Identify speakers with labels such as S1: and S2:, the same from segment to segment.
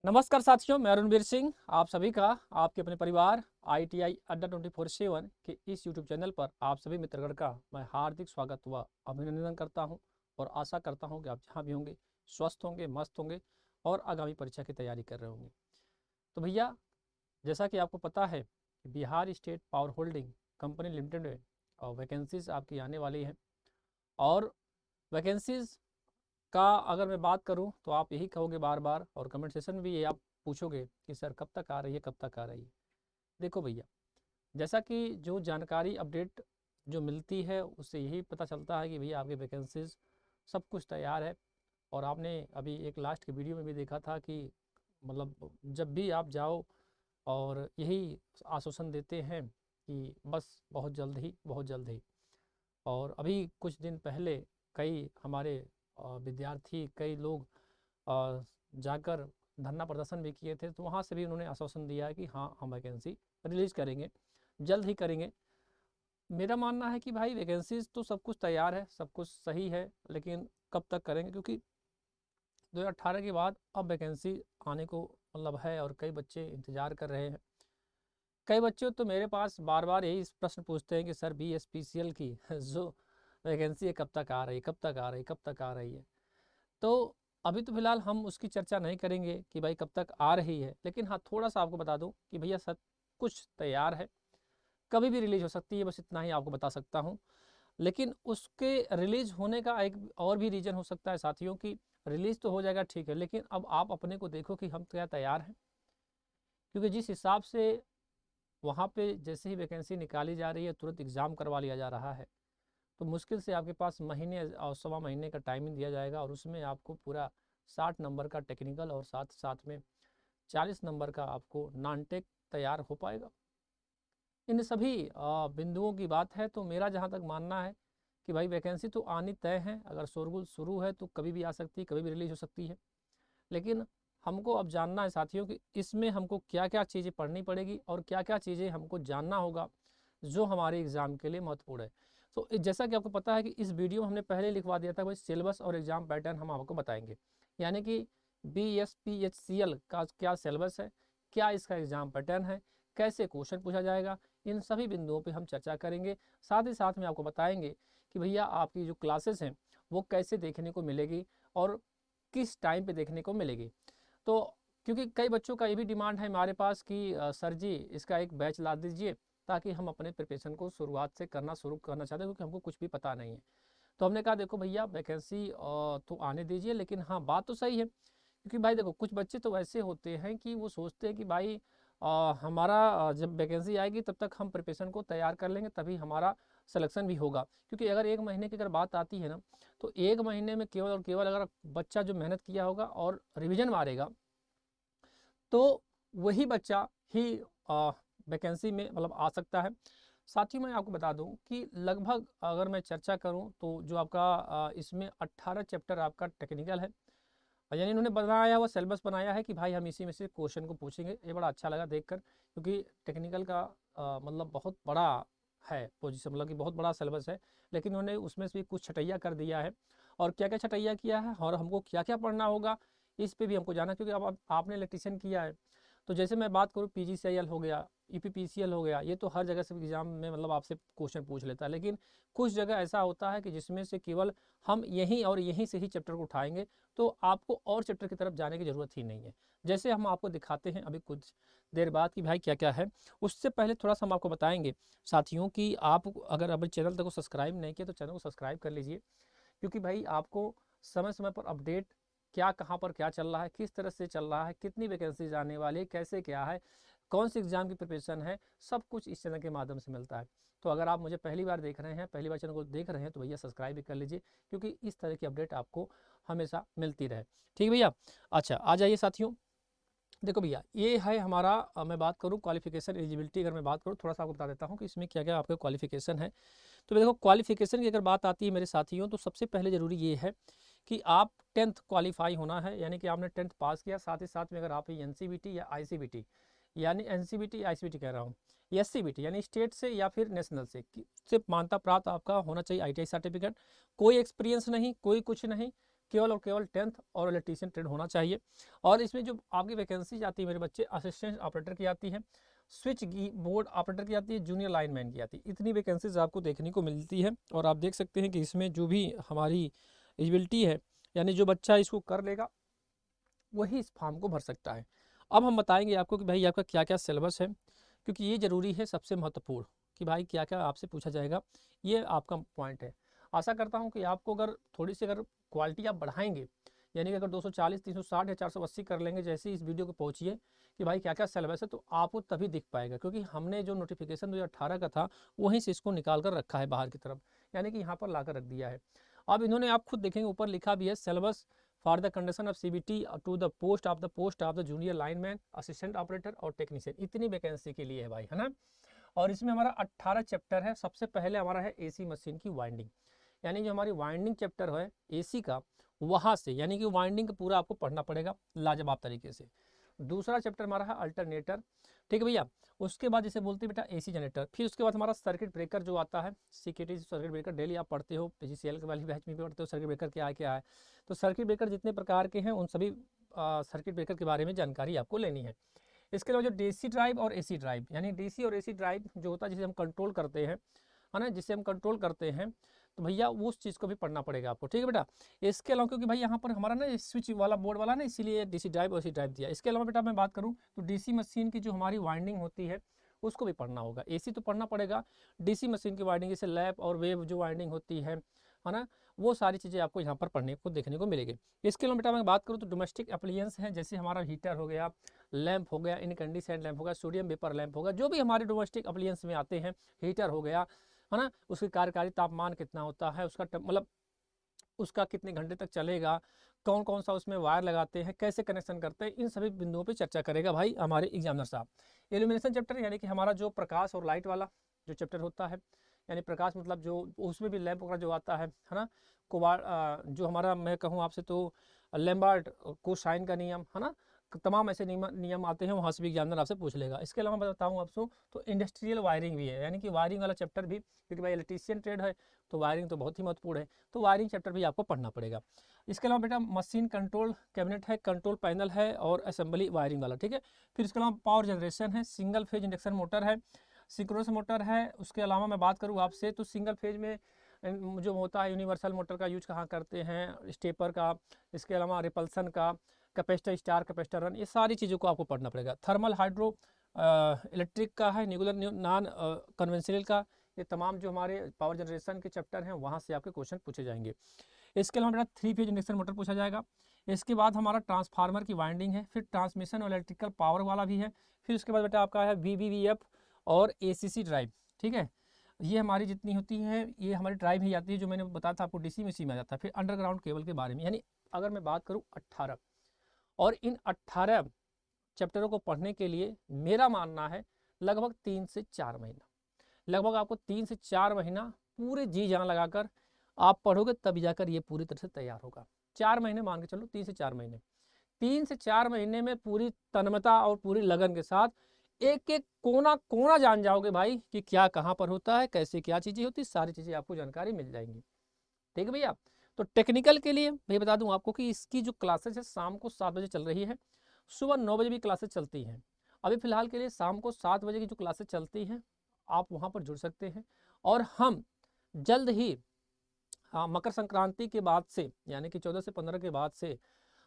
S1: नमस्कार साथियों, मैं अरुणवीर सिंह आप सभी का आपके अपने परिवार ITI अड्डा 24/7 के इस YouTube चैनल पर आप सभी मित्रगण का मैं हार्दिक स्वागत व अभिनंदन करता हूं और आशा करता हूं कि आप जहां भी होंगे स्वस्थ होंगे, मस्त होंगे और आगामी परीक्षा की तैयारी कर रहे होंगे। तो भैया, जैसा कि आपको पता है कि Bihar state power holding company limited में वैकेंसीज आपकी आने वाली है और वैकेंसीज का अगर मैं बात करूं तो आप यही कहोगे बार बार और कमेंट सेशन में भी ये आप पूछोगे कि सर कब तक आ रही है, कब तक आ रही है। देखो भैया, जैसा कि जो जानकारी अपडेट जो मिलती है उससे यही पता चलता है कि भैया आपके वैकेंसीज सब कुछ तैयार है। और आपने अभी एक लास्ट की वीडियो में भी देखा था कि मतलब जब भी आप जाओ और यही आश्वासन देते हैं कि बस बहुत जल्द ही, बहुत जल्द ही। और अभी कुछ दिन पहले कई हमारे विद्यार्थी, कई लोग जाकर धरना प्रदर्शन भी किए थे, तो वहाँ से भी उन्होंने आश्वासन दिया है कि हाँ, हम वैकेंसी रिलीज़ करेंगे, जल्द ही करेंगे। मेरा मानना है कि भाई वैकेंसीज तो सब कुछ तैयार है, सब कुछ सही है, लेकिन कब तक करेंगे, क्योंकि 2018 के बाद अब वैकेंसी आने को मतलब है और कई बच्चे इंतज़ार कर रहे हैं। कई बच्चे तो मेरे पास बार बार यही प्रश्न पूछते हैं कि सर BSPCL की जो वैकेंसी है कब तक आ रही है, कब तक आ रही है, कब तक आ रही है। तो अभी तो फिलहाल हम उसकी चर्चा नहीं करेंगे कि भाई कब तक आ रही है, लेकिन हाँ, थोड़ा सा आपको बता दूं कि भैया सब कुछ तैयार है, कभी भी रिलीज हो सकती है, बस इतना ही आपको बता सकता हूँ। लेकिन उसके रिलीज होने का एक और भी रीज़न हो सकता है साथियों की, रिलीज तो हो जाएगा ठीक है, लेकिन अब आप अपने को देखो कि हम क्या तैयार हैं। क्योंकि जिस हिसाब से वहाँ पे जैसे ही वैकेंसी निकाली जा रही है तुरंत एग्ज़ाम करवा लिया जा रहा है, तो मुश्किल से आपके पास महीने और सवा महीने का टाइमिंग दिया जाएगा और उसमें आपको पूरा 60 नंबर का टेक्निकल और साथ साथ में 40 नंबर का आपको नॉन टेक तैयार हो पाएगा। इन सभी बिंदुओं की बात है तो मेरा जहाँ तक मानना है कि भाई वैकेंसी तो आनी तय है, अगर शोरगुल शुरू है तो कभी भी आ सकती है, कभी भी रिलीज हो सकती है। लेकिन हमको अब जानना है साथियों कि इसमें हमको क्या क्या चीज़ें पढ़नी पड़ेगी और क्या क्या चीज़ें हमको जानना होगा जो हमारे एग्ज़ाम के लिए महत्वपूर्ण है। तो जैसा कि आपको पता है कि इस वीडियो में हमने पहले लिखवा दिया था भाई सिलेबस और एग्ज़ाम पैटर्न हम आपको बताएंगे, यानी कि BSPHCL का क्या सिलेबस है, क्या इसका एग्ज़ाम पैटर्न है, कैसे क्वेश्चन पूछा जाएगा, इन सभी बिंदुओं पे हम चर्चा करेंगे। साथ ही साथ में आपको बताएंगे कि भैया आपकी जो क्लासेस हैं वो कैसे देखने को मिलेगी और किस टाइम पे देखने को मिलेगी। तो क्योंकि कई बच्चों का ये भी डिमांड है हमारे पास कि सर जी इसका एक बैच ला दीजिए, ताकि हम अपने प्रिपरेशन को शुरुआत से करना शुरू करना चाहते हैं, क्योंकि हमको कुछ भी पता नहीं है। तो हमने कहा देखो भैया वैकेंसी तो आने दीजिए, लेकिन हाँ, बात तो सही है, क्योंकि भाई देखो कुछ बच्चे तो ऐसे होते हैं कि वो सोचते हैं कि भाई हमारा जब वैकेंसी आएगी तब तक हम प्रिपरेशन को तैयार कर लेंगे, तभी हमारा सिलेक्शन भी होगा। क्योंकि अगर एक महीने की अगर बात आती है ना, तो एक महीने में केवल और केवल अगर बच्चा जो मेहनत किया होगा और रिविज़न मारेगा, तो वही बच्चा ही वैकेंसी में मतलब आ सकता है। साथ ही मैं आपको बता दूं कि लगभग अगर मैं चर्चा करूं तो जो आपका इसमें 18 चैप्टर आपका टेक्निकल है, यानी इन्होंने बनाया हुआ सिलेबस बनाया है कि भाई हम इसी में से क्वेश्चन को पूछेंगे। ये बड़ा अच्छा लगा देखकर, क्योंकि टेक्निकल का मतलब बहुत बड़ा है पोजीशन, मतलब कि बहुत बड़ा सिलेबस है, लेकिन उन्होंने उसमें से भी कुछ छटैया कर दिया है। और क्या क्या छटैया किया है और हमको क्या क्या पढ़ना होगा इस पे भी हमको जाना, क्योंकि अब आपने इलेक्ट्रीशियन किया है। तो जैसे मैं बात करूँ PGCIL हो गया, EPPCL हो गया, ये तो हर जगह से एग्जाम में मतलब आपसे क्वेश्चन पूछ लेता है, लेकिन कुछ जगह ऐसा होता है कि जिसमें से केवल हम यहीं और यहीं से ही चैप्टर को उठाएंगे, तो आपको और चैप्टर की तरफ जाने की ज़रूरत ही नहीं है। जैसे हम आपको दिखाते हैं अभी कुछ देर बाद कि भाई क्या क्या है, उससे पहले थोड़ा सा हम आपको बताएंगे साथियों कि आप अगर अभी चैनल तक को सब्सक्राइब नहीं किया तो चैनल को सब्सक्राइब कर लीजिए, क्योंकि भाई आपको समय समय पर अपडेट क्या कहाँ पर क्या चल रहा है, किस तरह से चल रहा है, कितनी वैकेंसीज आने वाली है, कैसे क्या है, कौन सी एग्ज़ाम की प्रिपरेशन है, सब कुछ इस चैनल के माध्यम से मिलता है। तो अगर आप मुझे पहली बार देख रहे हैं, पहली बार चैनल को देख रहे हैं, तो भैया सब्सक्राइब भी कर लीजिए, क्योंकि इस तरह की अपडेट आपको हमेशा मिलती रहे। ठीक भैया? अच्छा, आ जाइए साथियों। देखो भैया, ये है हमारा मैं बात करूँ क्वालिफिकेशन एलिजिबिलिटी, अगर मैं बात करूँ थोड़ा सा आपको बता देता हूँ कि इसमें क्या क्या आपका क्वालिफिकेशन है। तो देखो क्वालिफिकेशन की अगर बात आती है मेरे साथियों, तो सबसे पहले ज़रूरी ये है कि आप 10th क्वालिफाई होना है, यानी कि आपने 10th पास किया। साथ ही साथ में अगर आप NCBT या ICBT, यानी NCBT ICBT कह रहा हूँ, SCBT यानी स्टेट से या फिर नेशनल से मान्यता प्राप्त आपका होना चाहिए ITI सर्टिफिकेट। कोई एक्सपीरियंस नहीं, कोई कुछ नहीं, केवल और केवल 10th और इलेक्ट्रीशियन ट्रेड होना चाहिए। और इसमें जो आपकी वैकेंसी आती है मेरे बच्चे, असिस्टेंट ऑपरेटर की आती है, स्विच बोर्ड ऑपरेटर की आती है, जूनियर लाइनमैन की आती है। इतनी वैकेंसीज आपको देखने को मिलती है। और आप देख सकते हैं कि इसमें जो भी हमारी एलिजिबिलिटी है, यानी जो बच्चा इसको कर लेगा वही इस फॉर्म को भर सकता है। अब हम बताएंगे आपको कि भाई आपका क्या क्या सिलेबस है, क्योंकि ये ज़रूरी है, सबसे महत्वपूर्ण, कि भाई क्या क्या आपसे पूछा जाएगा, ये आपका पॉइंट है। आशा करता हूँ कि आपको अगर थोड़ी सी अगर क्वालिटी आप बढ़ाएंगे, यानी कि अगर 240, 360 या 480 कर लेंगे जैसे इस वीडियो को पहुँचिए कि भाई क्या क्या सिलेबस है, तो आपको तभी दिख पाएगा। क्योंकि हमने जो नोटिफिकेशन 2018 का था वहीं से इसको निकाल कर रखा है बाहर की तरफ, यानी कि यहाँ पर ला कर रख दिया है। अब इन्होंने, आप खुद देखेंगे ऊपर लिखा भी है, syllabus for the conduction of CBT two the post of the junior lineman, assistant operator और टेक्नीशियन। इतनी वैकेंसी के लिए है भाई, है ना। और इसमें हमारा 18 चैप्टर है। सबसे पहले हमारा है एसी मशीन की वाइंडिंग, यानी जो हमारी वाइंडिंग चैप्टर है एसी का, वहाँ से यानी कि वाइंडिंग का पूरा आपको पढ़ना पड़ेगा लाजवाब तरीके से। दूसरा चैप्टर हमारा है अल्टरनेटर, ठीक है भैया। उसके बाद जिसे बोलते हैं बेटा एसी जनरेटर। फिर उसके बाद हमारा सर्किट ब्रेकर जो आता है, सीकेटी सर्किट ब्रेकर, डेली आप पढ़ते हो, पीजीसीएल के वाली बैच में भी पढ़ते हो सर्किट ब्रेकर क्या है। तो सर्किट ब्रेकर जितने प्रकार के हैं उन सभी सर्किट ब्रेकर के बारे में जानकारी आपको लेनी है। इसके अलावा जो डीसी ड्राइव और एसी ड्राइव, यानी डीसी और एसी ड्राइव जो होता है जिसे हम कंट्रोल करते हैं, है ना, जिसे हम कंट्रोल करते हैं, तो भैया उस चीज़ को भी पढ़ना पड़ेगा आपको, ठीक है बेटा। इसके अलावा क्योंकि भाई यहाँ पर हमारा ना स्विच वाला बोर्ड वाला ना, इसीलिए डीसी ड्राइव और एसी ड्राइव दिया। इसके अलावा बेटा मैं बात करूँ तो डीसी मशीन की जो हमारी वाइंडिंग होती है उसको भी पढ़ना होगा। एसी तो पढ़ना पड़ेगा, डीसी मशीन की वाइंडिंग जैसे लैप और वेव जो वाइंडिंग होती है ना, वो सारी चीज़ें आपको यहाँ पर पढ़ने को देखने को मिलेगी। इसके अलावा बेटा मैं बात करूँ तो डोमेस्टिक एप्लायंस हैं, जैसे हमारा हीटर हो गया, लैंप हो गया, इनकैंडिसेंट लैंप हो गया, सोडियम वेपर लैंप होगा, जो भी हमारे डोमेस्टिक एप्लायंस में आते हैं, हीटर हो गया, है ना, उसकी कार्यकारी तापमान कितना होता है, उसका मतलब उसका कितने घंटे तक चलेगा, कौन कौन सा उसमें वायर लगाते हैं, कैसे कनेक्शन करते हैं, इन सभी बिंदुओं पे चर्चा करेगा भाई हमारे एग्जामिनर साहब। इल्यूमिनेशन चैप्टर यानी कि हमारा जो प्रकाश और लाइट वाला जो चैप्टर होता है, यानी प्रकाश मतलब जो उसमें भी लैंप वगैरह जो आता है ना, जो हमारा मैं कहूँ आपसे तो लैम्बार्ट को साइन का नियम, है ना, तमाम ऐसे नियम आते हैं, वहाँ से भी एग्जामिनर आपसे पूछ लेगा। इसके अलावा मैं बताऊँ आपको तो इंडस्ट्रियल वायरिंग भी है, यानी कि वायरिंग वाला चैप्टर भी, क्योंकि भाई इलेक्ट्रीशियन ट्रेड है तो वायरिंग तो बहुत ही महत्वपूर्ण है, तो वायरिंग चैप्टर भी आपको पढ़ना पड़ेगा। इसके अलावा बेटा मशीन कंट्रोल कैबिनेट है, कंट्रोल पैनल है और असेंबली वायरिंग वाला, ठीक है। फिर इसके अलावा पावर जनरेशन है, सिंगल फेज इंडक्शन मोटर है, सिंक्रोनस मोटर है। उसके अलावा मैं बात करूँ आपसे तो सिंगल फेज में जो होता है यूनिवर्सल मोटर का यूज कहाँ करते हैं, स्टेपर का, इसके अलावा रिपल्सन का, कैपेसिटर स्टार, कैपेसिटर रन, ये सारी चीज़ों को आपको पढ़ना पड़ेगा। थर्मल हाइड्रो इलेक्ट्रिक का है, न्यूक्लियर नॉन कन्वेंशनल का, ये तमाम जो हमारे पावर जनरेशन के चैप्टर हैं वहाँ से आपके क्वेश्चन पूछे जाएंगे। इसके अलावा बेटा 3 फेज इंडक्शन मोटर पूछा जाएगा। इसके बाद हमारा ट्रांसफार्मर की वाइंडिंग है, फिर ट्रांसमिशन और इलेक्ट्रिकल पावर वाला भी है। फिर उसके बाद बेटा आपका है VVVF और ACC ड्राइव, ठीक है। ये हमारी जितनी होती है ये हमारी ड्राइव ही आती है, जो मैंने बताया था आपको डीसी में सी में आ जाता है। फिर अंडरग्राउंड केबल के बारे में, यानी अगर मैं बात करूँ 18, और इन 18 चैप्टरों को पढ़ने के लिए मेरा मानना है लगभग 3 से 4 महीना, लगभग आपको 3 से 4 महीना पूरे जी जान लगाकर आप पढ़ोगे, तब जाकर ये पूरी तरह से तैयार होगा। 4 महीने मान के चलो, 3 से 4 महीने, 3 से 4 महीने में पूरी तन्मयता और पूरी लगन के साथ एक एक कोना कोना जान जाओगे भाई कि क्या कहाँ पर होता है, कैसे क्या चीज़ें होती, सारी चीज़ें आपको जानकारी मिल जाएंगी, ठीक है भैया। तो टेक्निकल के लिए भैया बता दूं आपको कि इसकी जो क्लासेस है शाम को 7 बजे चल रही है, सुबह 9 बजे भी क्लासेस चलती हैं। अभी फिलहाल के लिए शाम को 7 बजे की जो क्लासेस चलती हैं आप वहाँ पर जुड़ सकते हैं। और हम जल्द ही मकर संक्रांति के बाद से, यानी कि 14 से 15 के बाद से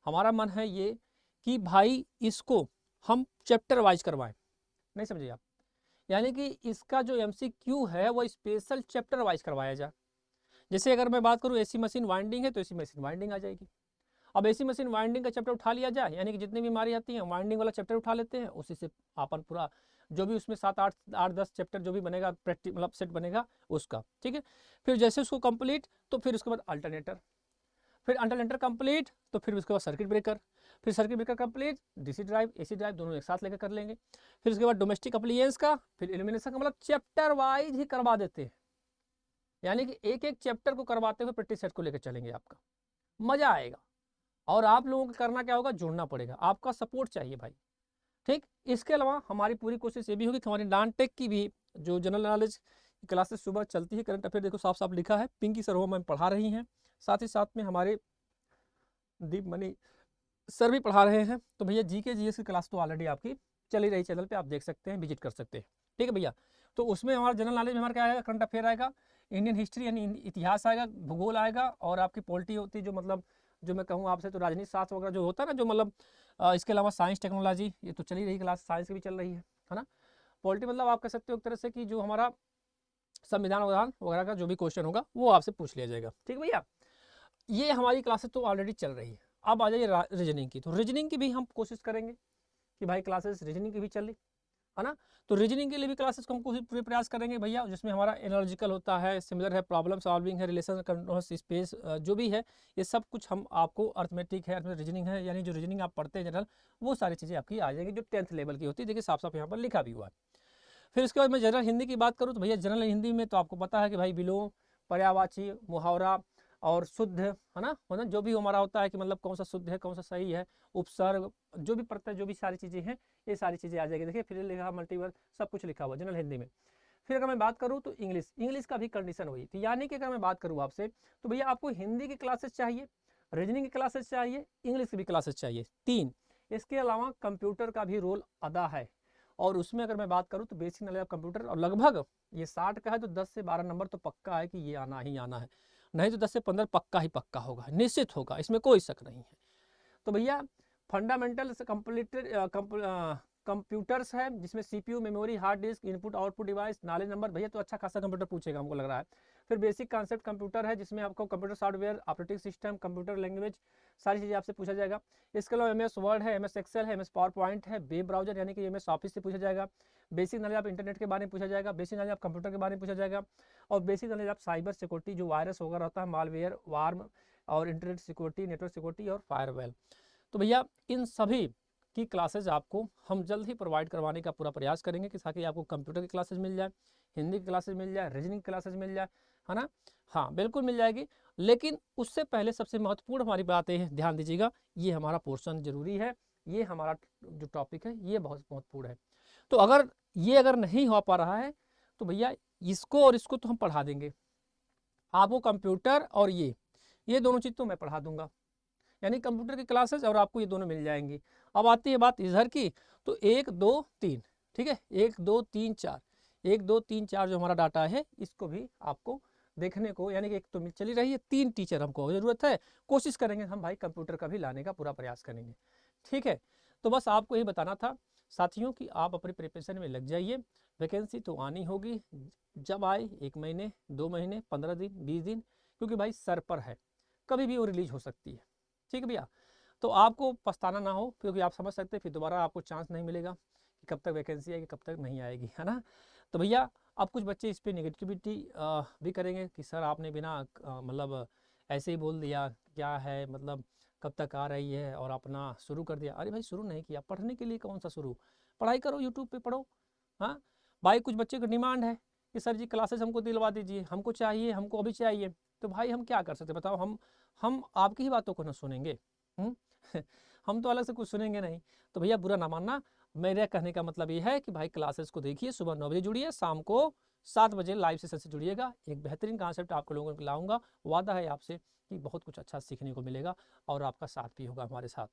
S1: हमारा मन है ये कि भाई इसको हम चैप्टर वाइज करवाएं, नहीं समझे आप, यानी कि इसका जो MCQ है वो स्पेशल चैप्टर वाइज करवाया जाए। जैसे अगर मैं बात करूँ एसी मशीन वाइंडिंग है तो एसी मशीन वाइंडिंग आ जाएगी। अब एसी मशीन वाइंडिंग का चैप्टर उठा लिया जाए, यानी कि जितनी बीमारी आती हैं वाइंडिंग वाला चैप्टर उठा लेते हैं, उसी से अपन पूरा जो भी उसमें 7 8 8 10 चैप्टर जो भी बनेगा प्रैक्टिस मतलब सेट बनेगा उसका, ठीक है। फिर जैसे उसको कंप्लीट तो फिर उसके बाद अल्टरनेटर, फिर अल्टरनेटर कंप्लीट तो फिर उसके बाद सर्किट ब्रेकर, फिर circuit breaker complete DC drive AC drive दोनों एक साथ लेकर कर लेंगे। फिर उसके बाद डोमेस्टिक अप्लायंस का, फिर इल्यूमिनेशन का, मतलब चैप्टर वाइज ही करवा देते हैं, यानी कि एक एक चैप्टर को करवाते हुए प्रैक्टिस सेट को लेकर चलेंगे, आपका मजा आएगा। और आप लोगों को करना क्या होगा, जुड़ना पड़ेगा, आपका सपोर्ट चाहिए भाई, ठीक। इसके अलावा हमारी पूरी कोशिश ये भी होगी कि हमारी नॉन टेक की भी जो जनरल नॉलेज की क्लासेस सुबह चलती है, करंट अफेयर देखो साफ साफ लिखा है, पिंकी सर वो मैम पढ़ा रही हैं, साथ ही साथ में हमारे दीप मनी सर भी पढ़ा रहे हैं। तो भैया जीके जीएस की क्लास तो ऑलरेडी आपकी चली रही चैनल पे, आप देख सकते हैं, विजिट कर सकते हैं। ठीक है भैया। तो उसमें हमारा जनरल नॉलेज में हमारा क्या आएगा, करंट अफेयर आएगा, इंडियन हिस्ट्री यानी इतिहास आएगा, भूगोल आएगा, और आपकी पॉलिटी होती है जो मतलब जो मैं कहूँ आपसे तो राजनीति शास्त्र वगैरह जो होता है ना, जो मतलब इसके अलावा साइंस टेक्नोलॉजी, ये तो चली रही क्लास, साइंस की भी चल रही है ना। पॉलिटी मतलब आप कह सकते हो एक तरह से कि जो हमारा संविधान वगैरह का जो भी क्वेश्चन होगा वो आपसे पूछ लिया जाएगा। ठीक भैया, ये हमारी क्लासेस तो ऑलरेडी चल रही है। अब आ जाइए रीजनिंग की। तो रीजनिंग की भी हम कोशिश करेंगे कि भाई क्लासेस रीजनिंग की भी चले, है ना। तो रीजनिंग के लिए भी क्लासेस को हम पूरे प्रयास करेंगे भैया, जिसमें हमारा एनालॉजिकल होता है, सिमिलर है, प्रॉब्लम सॉल्विंग है, रिलेशन कंटिन्यूअस स्पेस जो भी है, ये सब कुछ हम आपको, अर्थमेटिक है, रीजनिंग है, यानी जो रीजनिंग आप पढ़ते हैं जनरल, वो सारी चीज़ें आपकी आ जाएंगी जो 10th लेवल की होती है। देखिए साफ साफ यहाँ पर लिखा भी हुआ है। फिर उसके बाद मैं जनरल हिंदी की बात करूँ तो भैया जनरल हिंदी में तो आपको पता है कि भाई विलोम, पर्यायवाची, मुहावरा और शुद्ध, है ना, जो भी हमारा होता है कि मतलब कौन सा शुद्ध है, कौन सा सही है, उपसर्ग, जो भी पढ़ता है, जो भी सारी चीज़ें हैं, ये सारी चीज़ें आ जाएगी। देखिए फिर लिखा, मल्टीवर्स, सब कुछ लिखा हुआ जनरल हिंदी में। फिर अगर मैं बात करूँ तो इंग्लिश का भी कंडीशन हुई थी, यानी कि अगर मैं बात करूँ आपसे तो भैया आपको हिंदी की क्लासेस चाहिए, रीजनिंग की क्लासेस चाहिए, इंग्लिश की भी क्लासेस चाहिए, 3। इसके अलावा कंप्यूटर का भी रोल अदा है, और उसमें अगर मैं बात करूँ तो बेसिक नॉलेज ऑफ कंप्यूटर, और लगभग ये 60 का है तो 10 से 12 नंबर तो पक्का है कि ये आना ही आना है, नहीं तो 10 से 15 पक्का ही पक्का होगा, निश्चित होगा, इसमें कोई शक नहीं है। तो भैया फंडामेंटल कंप्यूटर्स है, जिसमें CPU, memory, hard disk, input output device, knowledge number, भैया तो अच्छा खासा कंप्यूटर पूछेगा हमको लग रहा है। फिर बेसिक कॉन्सेप्ट कंप्यूटर है, जिसमें आपको computer software, operating system, computer language, सारी चीज़ें आपसे पूछा जाएगा। इसके अलावा MS वर्ड है, MS एक्सेल है, MS पावर पॉइंट है, वेब ब्राउजर यानी कि MS ऑफिस से पूछा जाएगा। बेसिक नॉलेज आप इंटरनेट के बारे में पूछा जाएगा, बेसिक नॉलेज आप कंप्यूटर के बारे में पूछा जाएगा, और बेसिक नॉलेज आप साइबर सिक्योरिटी, जो वायरस वगैरह होता है, मालवेयर, वार्म, और इंटरनेट सिक्योरिटी, नेटवर्क सिक्योरिटी और फायरवॉल। तो भैया इन सभी की क्लासेज आपको हम जल्द ही प्रोवाइड करवाने का पूरा प्रयास करेंगे कि ताकि आपको कंप्यूटर की क्लासेज मिल जाए, हिंदी की क्लासेज मिल जाए, रीजनिंग क्लासेज मिल जाए, है ना। हाँ बिल्कुल मिल जाएगी, लेकिन उससे पहले सबसे महत्वपूर्ण हमारी बात है, ध्यान दीजिएगा, ये हमारा पोर्शन जरूरी है, ये हमारा जो टॉपिक है ये बहुत महत्वपूर्ण है। तो अगर नहीं हो पा रहा है तो भैया इसको और इसको तो हम पढ़ा देंगे आपको, कंप्यूटर और ये दोनों चीज़ तो मैं पढ़ा दूंगा, यानी कंप्यूटर की क्लासेस और आपको ये दोनों मिल जाएंगी। अब आती है बात इजहर की, तो 1 2 3, ठीक है, 1 2 3 4, 1 2 3 4 जो हमारा डाटा है इसको भी आपको देखने को, यानी कि एक तो चली रही है, 3 टीचर हमको ज़रूरत है, कोशिश करेंगे हम भाई कंप्यूटर का भी लाने का पूरा प्रयास करेंगे। ठीक है, तो बस आपको यही बताना था साथियों कि आप अपनी प्रिपरेशन में लग जाइए, वैकेंसी तो आनी होगी, जब आए 1 महीने, 2 महीने, 15 दिन, 20 दिन, क्योंकि भाई सर पर है, कभी भी वो रिलीज हो सकती है। ठीक है भैया, तो आपको पछताना ना हो, क्योंकि आप समझ सकते हैं फिर दोबारा आपको चांस नहीं मिलेगा कि कब तक वैकेंसी आएगी, कब तक नहीं आएगी, है ना। तो भैया अब कुछ बच्चे इस पर नेगेटिविटी भी करेंगे कि सर आपने बिना मतलब ऐसे ही बोल दिया, क्या है मतलब कब तक आ रही है और अपना शुरू कर दिया। अरे भाई शुरू नहीं किया, पढ़ने के लिए कौन सा शुरू, पढ़ाई करो, यूट्यूब पे पढ़ो। हाँ भाई, कुछ बच्चे की डिमांड है कि सर जी क्लासेस हमको दिलवा दीजिए, हमको चाहिए, हमको अभी चाहिए। तो भाई हम क्या कर सकते बताओ, हम आपकी ही बातों को ना सुनेंगे, हम तो अलग से कुछ सुनेंगे नहीं। तो भैया बुरा ना मानना, मेरे कहने का मतलब ये है कि भाई क्लासेस को देखिए, सुबह 9 बजे जुड़िए, शाम को 7 बजे लाइव सेशन से जुड़िएगा। एक बेहतरीन कॉन्सेप्ट आपको लोगों को लाऊंगा, वादा है आपसे कि बहुत कुछ अच्छा सीखने को मिलेगा और आपका साथ भी होगा हमारे साथ।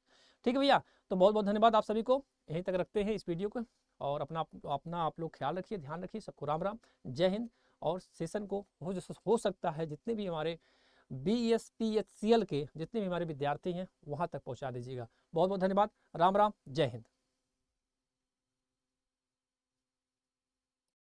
S1: ठीक है भैया, तो बहुत बहुत धन्यवाद आप सभी को, यहीं तक रखते हैं इस वीडियो को, और अपना आप लोग ख्याल रखिए, ध्यान रखिए, सबको राम राम, जय हिंद। और सेशन को हो सकता है जितने भी हमारे BSPHCL के जितने भी हमारे विद्यार्थी हैं वहाँ तक पहुँचा दीजिएगा। बहुत बहुत धन्यवाद, राम राम, जय हिंद।